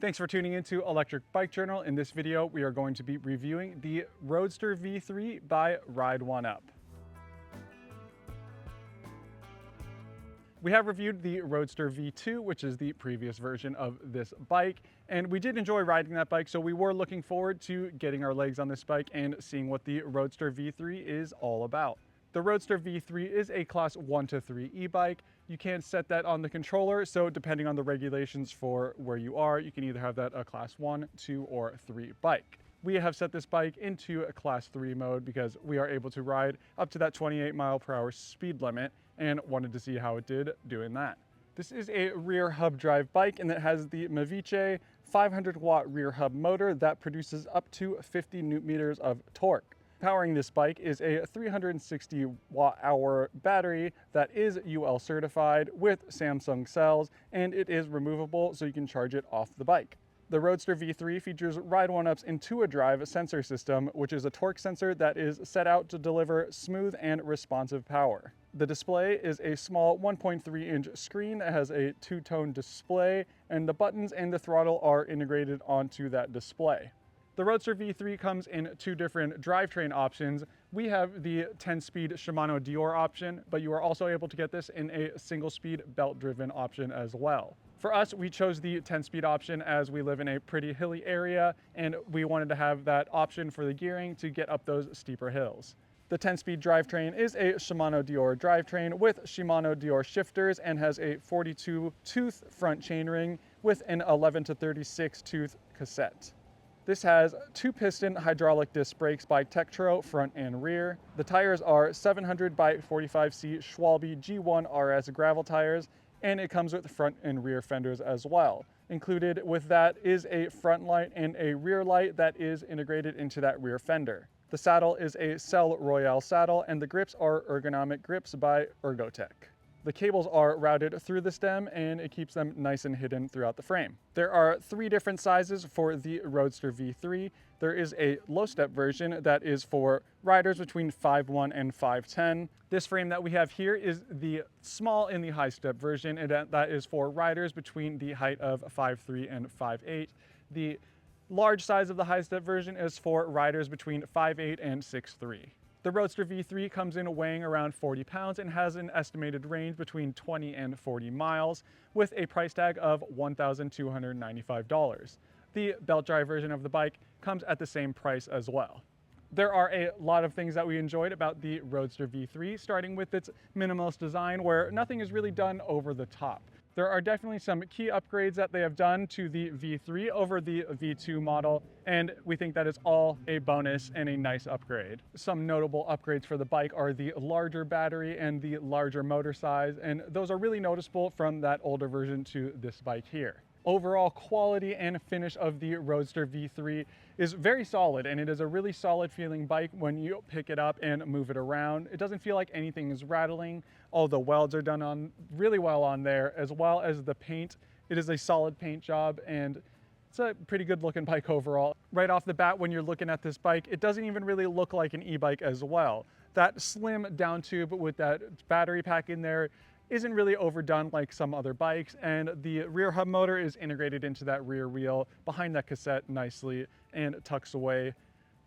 Thanks for tuning into Electric Bike Journal. In this video, we are going to be reviewing the Roadster V3 by Ride1Up. We have reviewed the Roadster V2, which is the previous version of this bike, and we did enjoy riding that bike, so we were looking forward to getting our legs on this bike and seeing what the Roadster V3 is all about. The Roadster V3 is a class 1 to 3 e-bike. You can set that on the controller, so depending on the regulations for where you are, you can either have that a class 1, 2, or 3 bike. We have set this bike into a class 3 mode because we are able to ride up to that 28 mile per hour speed limit and wanted to see how it did doing that. This is a rear hub drive bike and it has the Ebike 500 watt rear hub motor that produces up to 50 newton meters of torque. Powering this bike is a 360 watt hour battery that is UL certified with Samsung cells, and it is removable so you can charge it off the bike. The Roadster V3 features Ride1Up's IntuaDrive sensor system, which is a torque sensor that is set out to deliver smooth and responsive power. The display is a small 1.3 inch screen that has a two-tone display, and the buttons and the throttle are integrated onto that display. The Roadster V3 comes in two different drivetrain options. We have the 10-speed Shimano Dior option, but you are also able to get this in a single-speed belt-driven option as well. For us, we chose the 10-speed option as we live in a pretty hilly area, and we wanted to have that option for the gearing to get up those steeper hills. The 10-speed drivetrain is a Shimano Dior drivetrain with Shimano Dior shifters and has a 42-tooth front chainring with an 11 to 36-tooth cassette. This has 2-piston hydraulic disc brakes by Tektro front and rear. The tires are 700 by 45C Schwalbe G1 RS gravel tires, and it comes with front and rear fenders as well. Included with that is a front light and a rear light that is integrated into that rear fender. The saddle is a Cell Royale saddle, and the grips are ergonomic grips by Ergotech. The cables are routed through the stem and it keeps them nice and hidden throughout the frame. There are 3 different sizes for the Roadster V3. There is a low step version that is for riders between 5'1" and 5'10". This frame that we have here is the small in the high step version, and that is for riders between the height of 5'3" and 5'8". The large size of the high step version is for riders between 5'8" and 6'3". The Roadster V3 comes in weighing around 40 pounds and has an estimated range between 20 and 40 miles with a price tag of $1,295. The belt drive version of the bike comes at the same price as well. There are a lot of things that we enjoyed about the Roadster V3, starting with its minimalist design where nothing is really done over the top. There are definitely some key upgrades that they have done to the V3 over the V2 model, and we think that is all a bonus and a nice upgrade. Some notable upgrades for the bike are the larger battery and the larger motor size, and those are really noticeable from that older version to this bike here. Overall quality and finish of the Roadster V3 is very solid, and it is a really solid feeling bike when you pick it up and move it around. It doesn't feel like anything is rattling. All the welds are done on really well on there, as well as the paint. It is a solid paint job and it's a pretty good looking bike overall. Right off the bat, when you're looking at this bike, it doesn't even really look like an e-bike as well. That slim down tube with that battery pack in there isn't really overdone like some other bikes, and the rear hub motor is integrated into that rear wheel behind that cassette nicely and tucks away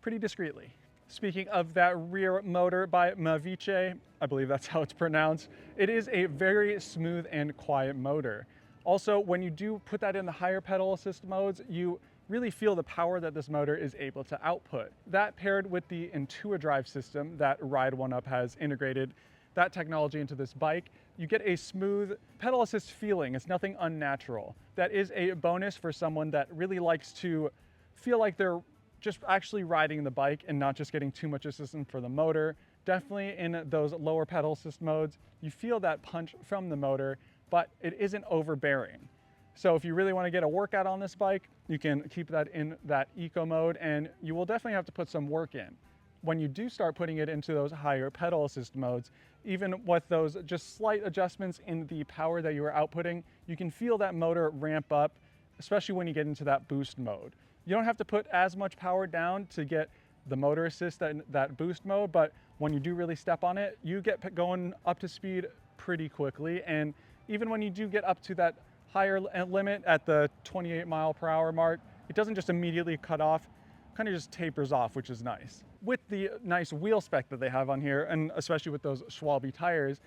pretty discreetly. Speaking of that rear motor by Ebike, I believe that's how it's pronounced, it is a very smooth and quiet motor. Also, when you do put that in the higher pedal assist modes, you really feel the power that this motor is able to output. That paired with the IntuaDrive system that Ride1Up has integrated that technology into this bike, you get a smooth pedal assist feeling. It's nothing unnatural. That is a bonus for someone that really likes to feel like they're just actually riding the bike and not just getting too much assistance for the motor. Definitely in those lower pedal assist modes, you feel that punch from the motor, but it isn't overbearing. So if you really want to get a workout on this bike, you can keep that in that eco mode, and you will definitely have to put some work in. When you do start putting it into those higher pedal assist modes, even with those just slight adjustments in the power that you are outputting, you can feel that motor ramp up, especially when you get into that boost mode. You don't have to put as much power down to get the motor assist, that boost mode, but when you do really step on it, you get going up to speed pretty quickly. And even when you do get up to that higher limit at the 28 mph mark, it doesn't just immediately cut off, kind of just tapers off, which is nice. With the nice wheel spec that they have on here, and especially with those Schwalbe tires,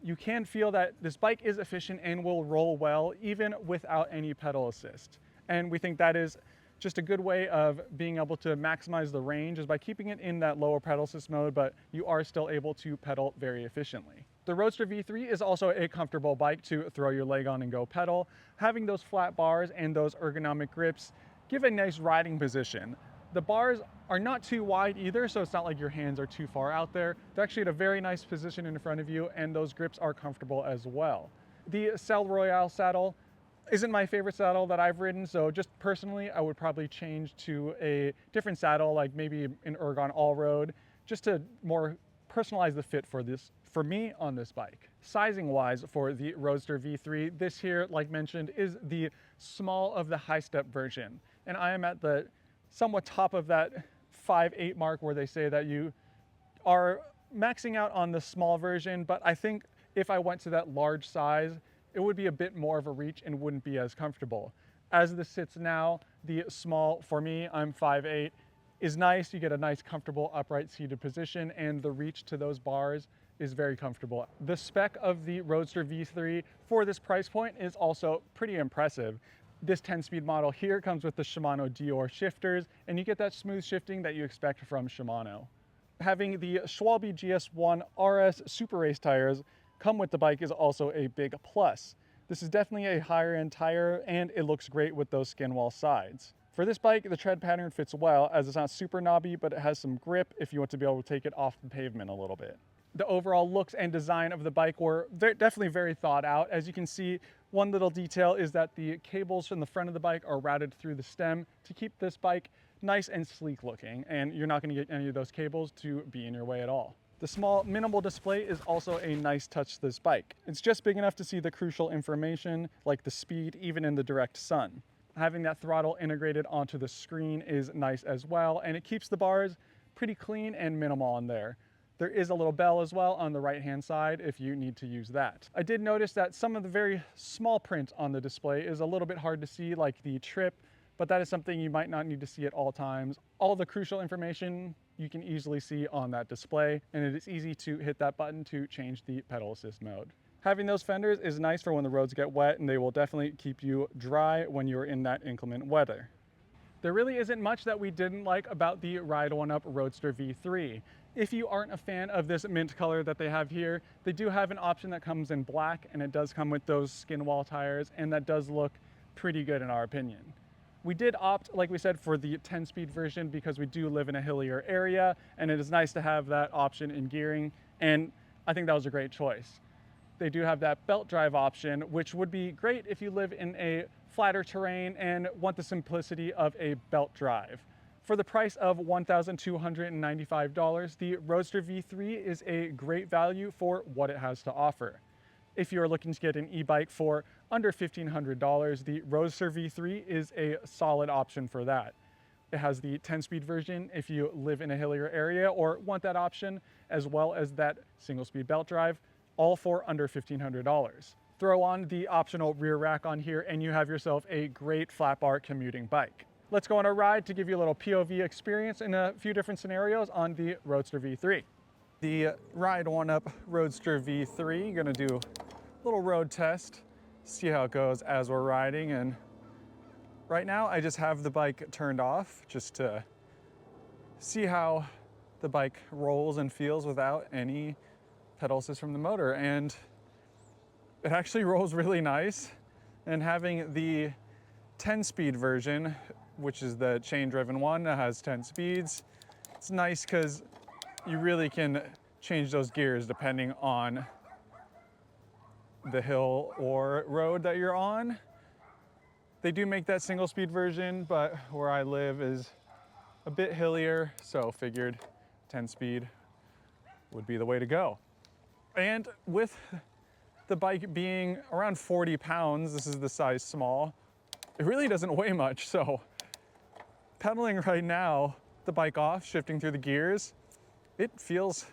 you can feel that this bike is efficient and will roll well even without any pedal assist. And we think that is just a good way of being able to maximize the range, is by keeping it in that lower pedal assist mode, but you are still able to pedal very efficiently. The Roadster V3 is also a comfortable bike to throw your leg on and go pedal. Having those flat bars and those ergonomic grips give a nice riding position. The bars are not too wide either, so it's not like your hands are too far out there. They're actually at a very nice position in front of you, and those grips are comfortable as well. The Cell Royale saddle isn't my favorite saddle that I've ridden, so just personally, I would probably change to a different saddle, like maybe an Ergon All-Road, just to more personalize the fit for me on this bike. Sizing wise for the Roadster V3, this here, like mentioned, is the small of the high step version. And I am at the somewhat top of that 5'8" mark, where they say that you are maxing out on the small version, but I think if I went to that large size, it would be a bit more of a reach and wouldn't be as comfortable. As this sits now, the small, for me, I'm 5'8", is nice. You get a nice comfortable upright seated position, and the reach to those bars is very comfortable. The spec of the Roadster V3 for this price point is also pretty impressive. This 10-speed model here comes with the Shimano Dior shifters, and you get that smooth shifting that you expect from Shimano. Having the Schwalbe GS1 RS Super Race tires come with the bike is also a big plus. This is definitely a higher end tire, and it looks great with those skin wall sides. For this bike, the tread pattern fits well, as it's not super knobby, but it has some grip if you want to be able to take it off the pavement a little bit. The overall looks and design of the bike were definitely very thought out. As you can see, one little detail is that the cables from the front of the bike are routed through the stem to keep this bike nice and sleek looking, and you're not going to get any of those cables to be in your way at all. The small minimal display is also a nice touch to this bike. It's just big enough to see the crucial information like the speed even in the direct sun. Having that throttle integrated onto the screen is nice as well, and it keeps the bars pretty clean and minimal on there. There is a little bell as well on the right hand side if you need to use that. I did notice that some of the very small print on the display is a little bit hard to see, like the trip, but that is something you might not need to see at all times. All the crucial information you can easily see on that display, and it is easy to hit that button to change the pedal assist mode. Having those fenders is nice for when the roads get wet, and they will definitely keep you dry when you're in that inclement weather. There really isn't much that we didn't like about the Ride1Up Roadster V3. If you aren't a fan of this mint color that they have here, they do have an option that comes in black, and it does come with those skin wall tires, and that does look pretty good in our opinion. We did opt, like we said, for the 10-speed version because we do live in a hillier area, and it is nice to have that option in gearing, and I think that was a great choice. They do have that belt drive option, which would be great if you live in a flatter terrain and want the simplicity of a belt drive. For the price of $1,295, the Roadster V3 is a great value for what it has to offer. If you're looking to get an e-bike for under $1,500, the Roadster V3 is a solid option for that. It has the 10-speed version if you live in a hillier area or want that option, as well as that single-speed belt drive, all for under $1,500. Throw on the optional rear rack on here and you have yourself a great flat bar commuting bike. Let's go on a ride to give you a little POV experience in a few different scenarios on the Roadster V3. The Ride1Up Roadster V3, gonna do a little road test, see how it goes as we're riding. And right now I just have the bike turned off just to see how the bike rolls and feels without any pedal assist from the motor, and it actually rolls really nice. And having the 10-speed version, which is the chain-driven one that has 10 speeds, it's nice because you really can change those gears depending on the hill or road that you're on. They do make that single-speed version, but where I live is a bit hillier, so figured 10-speed would be the way to go. And with the bike being around 40 pounds, this is the size small, it really doesn't weigh much. So pedaling right now, the bike off, shifting through the gears, it feels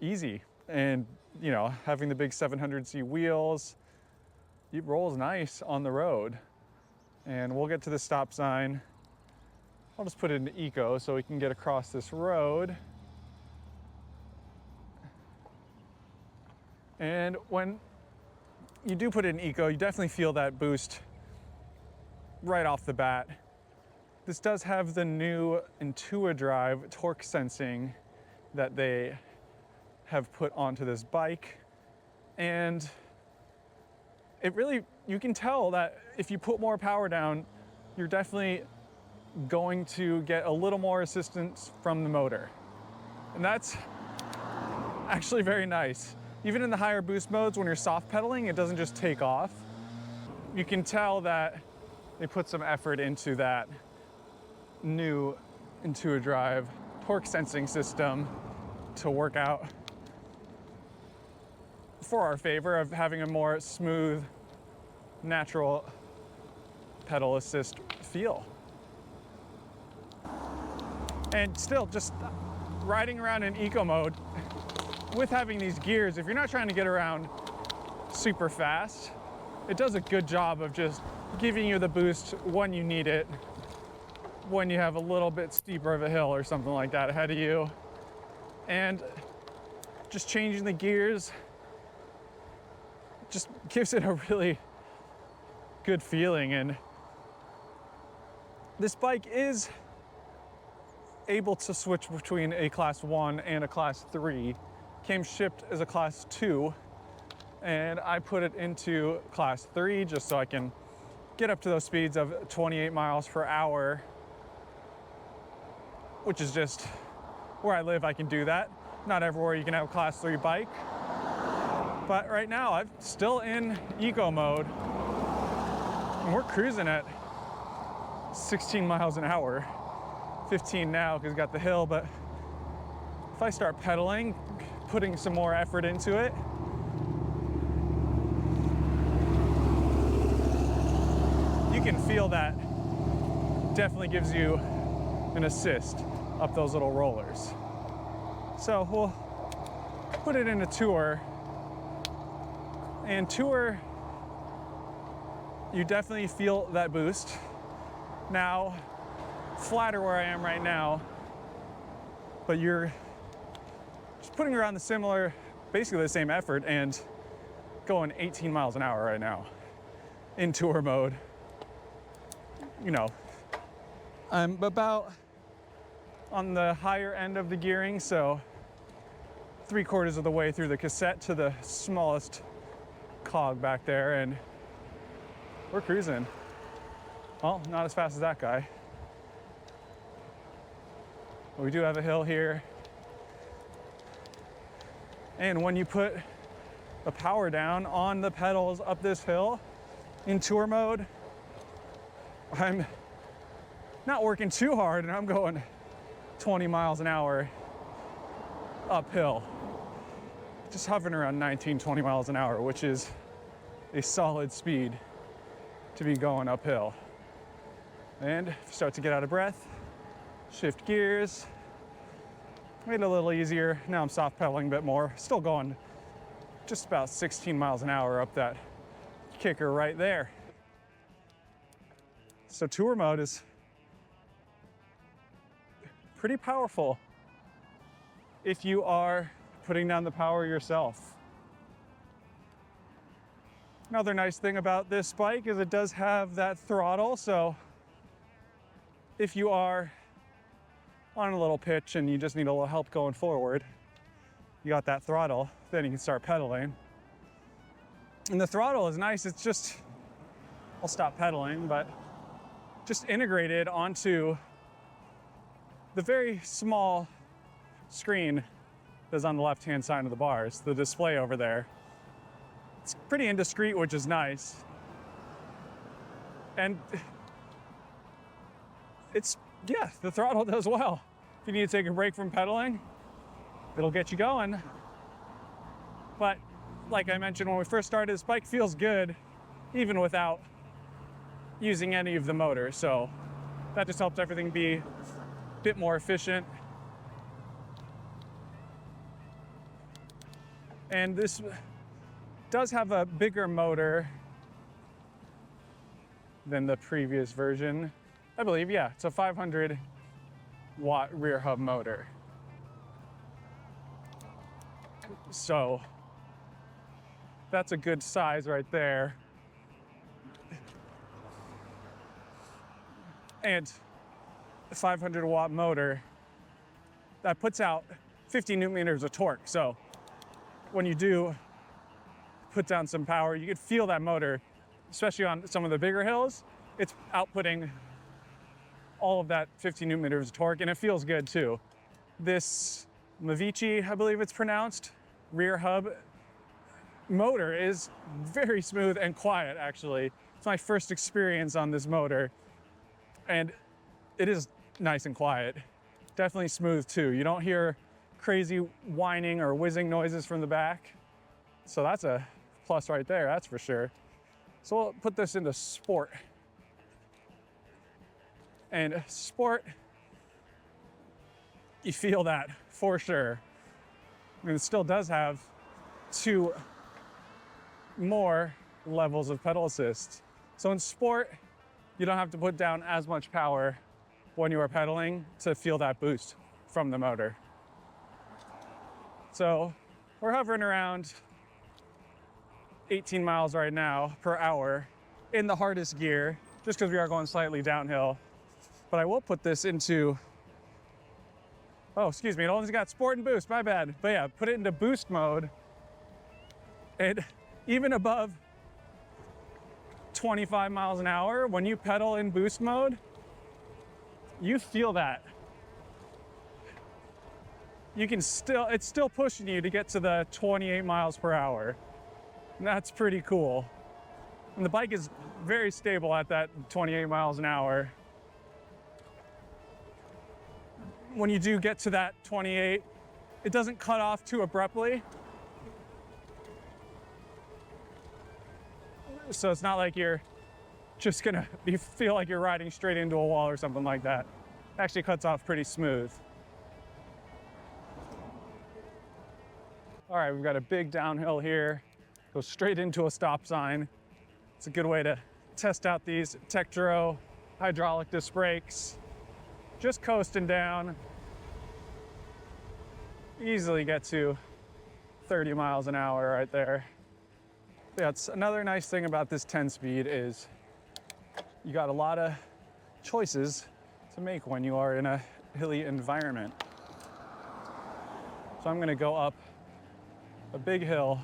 easy. And you know, having the big 700C wheels, it rolls nice on the road. And we'll get to the stop sign. I'll just put it into eco so we can get across this road. And when you do put it in eco, you definitely feel that boost right off the bat. This does have the new Intuidrive torque sensing that they have put onto this bike. And it really, you can tell that if you put more power down, you're definitely going to get a little more assistance from the motor. And that's actually very nice. Even in the higher boost modes, when you're soft pedaling, it doesn't just take off. You can tell that they put some effort into that new Intuidrive torque sensing system to work out for our favor of having a more smooth, natural pedal assist feel. And still, just riding around in eco mode with having these gears, if you're not trying to get around super fast, it does a good job of just giving you the boost when you need it, when you have a little bit steeper of a hill or something like that ahead of you. And just changing the gears just gives it a really good feeling. And this bike is able to switch between a class 1 and a class 3. Came shipped as a class 2, and I put it into class 3 just so I can get up to those speeds of 28 miles per hour, which is just where I live. I can do that. Not everywhere you can have a class 3 bike, but right now I'm still in eco mode and we're cruising at 16 miles an hour. 15 now because we got the hill, but if I start pedaling, putting some more effort into it, you can feel that definitely gives you an assist up those little rollers. So we'll put it into Tour, and Tour, you definitely feel that boost. Now, flatter where I am right now, but you're just putting around the similar, basically the same effort and going 18 miles an hour right now in Tour mode. You know, I'm about on the higher end of the gearing, so 3/4 of the way through the cassette to the smallest cog back there, and we're cruising. Well, not as fast as that guy. But we do have a hill here. And when you put the power down on the pedals up this hill in Tour mode, I'm not working too hard and I'm going 20 miles an hour uphill. Just hovering around 19, 20 miles an hour, which is a solid speed to be going uphill. And start to get out of breath, shift gears, made it a little easier. Now I'm soft pedaling a bit more, still going just about 16 miles an hour up that kicker right there. So Tour mode is pretty powerful if you are putting down the power yourself. Another nice thing about this bike is it does have that throttle, so if you are on a little pitch and you just need a little help going forward, you got that throttle, then you can start pedaling. And the throttle is nice. It's just, I'll stop pedaling, but just integrated onto the very small screen that's on the left-hand side of the bars, the display over there. It's pretty indiscreet, which is nice. And it's, yeah, the throttle does well. If you need to take a break from pedaling, it'll get you going. But like I mentioned when we first started, this bike feels good even without using any of the motor. So that just helps everything be a bit more efficient. And this does have a bigger motor than the previous version. I believe, yeah, it's a 500 watt rear hub motor. So that's a good size right there. And a 500 watt motor that puts out 50 newton meters of torque. So when you do put down some power, you could feel that motor, especially on some of the bigger hills. It's outputting all of that 50 newton meters of torque, and it feels good too. This Ebike, I believe it's pronounced, rear hub motor is very smooth and quiet, actually. It's my first experience on this motor, and it is nice and quiet. Definitely smooth too. You don't hear crazy whining or whizzing noises from the back. So that's a plus right there, that's for sure. So we'll put this into sport. And sport, you feel that for sure. I mean, it still does have 2 more levels of pedal assist. So in sport, you don't have to put down as much power when you are pedaling to feel that boost from the motor. So we're hovering around 18 miles right now per hour in the hardest gear, just because we are going slightly downhill. But I will put this into, oh, excuse me, it only got sport and boost, my bad. But yeah, put it into boost mode. And even above 25 miles an hour, when you pedal in boost mode, you feel that. You can still, it's still pushing you to get to the 28 miles per hour. And that's pretty cool. And the bike is very stable at that 28 miles an hour. When you do get to that 28, it doesn't cut off too abruptly. So it's not like you're just gonna feel like you're riding straight into a wall or something like that. It actually cuts off pretty smooth. All right, we've got a big downhill here. Goes straight into a stop sign. It's a good way to test out these Tektro hydraulic disc brakes. Just coasting down. Easily get to 30 miles an hour right there. Yeah, it's another nice thing about this 10-speed is you got a lot of choices to make when you are in a hilly environment. So I'm gonna go up a big hill.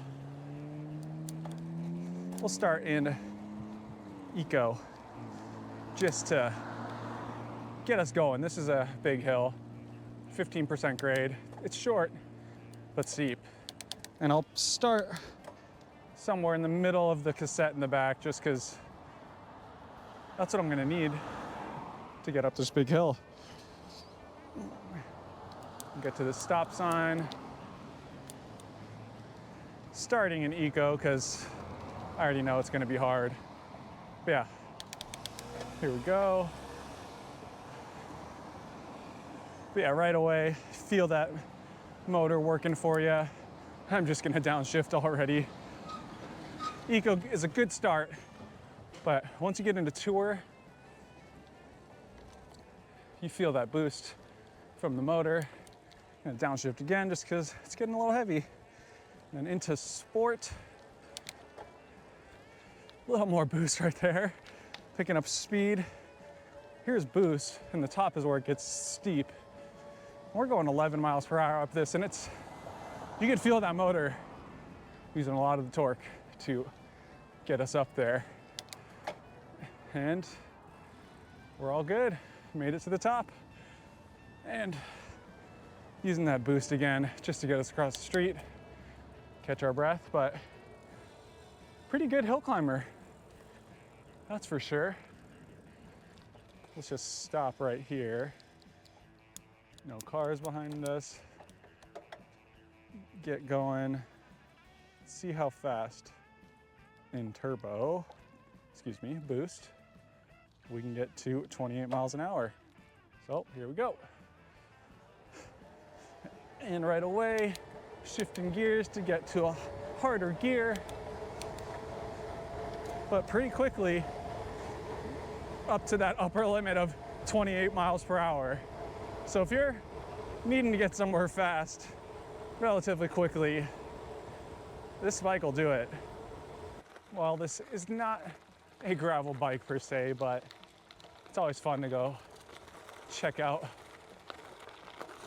We'll start in Eco just to get us going. This is a big hill, 15% grade. It's short, but steep. And I'll start somewhere in the middle of the cassette in the back just because that's what I'm gonna need to get up this big hill. Get to the stop sign. Starting in Eco because I already know it's gonna be hard. But yeah, here we go. But yeah, right away, feel that motor working for you. I'm just gonna downshift already. Eco is a good start, but once you get into Tour, you feel that boost from the motor. I'm gonna downshift again just because it's getting a little heavy. And into Sport, a little more boost right there, picking up speed. Here's boost, and the top is where it gets steep. We're going 11 miles per hour up this, and it's, you can feel that motor using a lot of the torque to get us up there. And we're all good. Made it to the top. And using that boost again just to get us across the street, catch our breath, but pretty good hill climber, that's for sure. Let's just stop right here. No cars behind us. Get going. See how fast in turbo, excuse me, boost, we can get to 28 miles an hour. So here we go. And right away, shifting gears to get to a harder gear. But pretty quickly, up to that upper limit of 28 miles per hour. So if you're needing to get somewhere fast relatively quickly, this bike will do it. Well, this is not a gravel bike per se, but it's always fun to go check out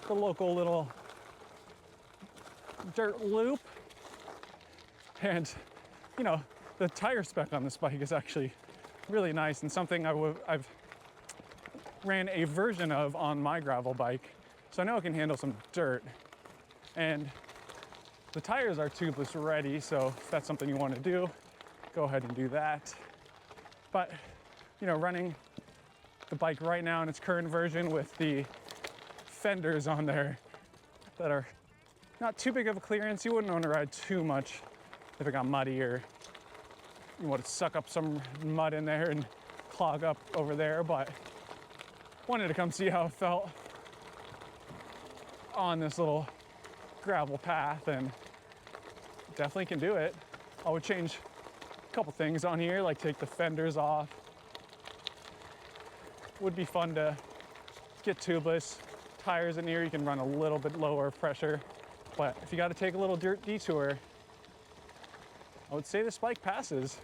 the local little dirt loop. And you know, the tire spec on this bike is actually really nice, and something I've ran a version of on my gravel bike, so I know it can handle some dirt. And the tires are tubeless ready, so if that's something you want to do, go ahead and do that. But you know, running the bike right now in its current version with the fenders on there that are not too big of a clearance, you wouldn't want to ride too much if it got muddy, or you want to suck up some mud in there and clog up over there. But wanted to come see how it felt on this little gravel path, and definitely can do it. I would change a couple things on here, like take the fenders off. Would be fun to get tubeless tires in here. You can run a little bit lower pressure, but if you got to take a little dirt detour, I would say this bike passes.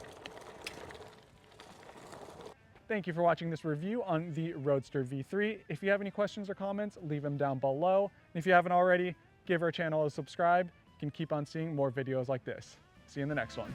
Thank you for watching this review on the Roadster V3. If you have any questions or comments, leave them down below. And if you haven't already, give our channel a subscribe. You can keep on seeing more videos like this. See you in the next one.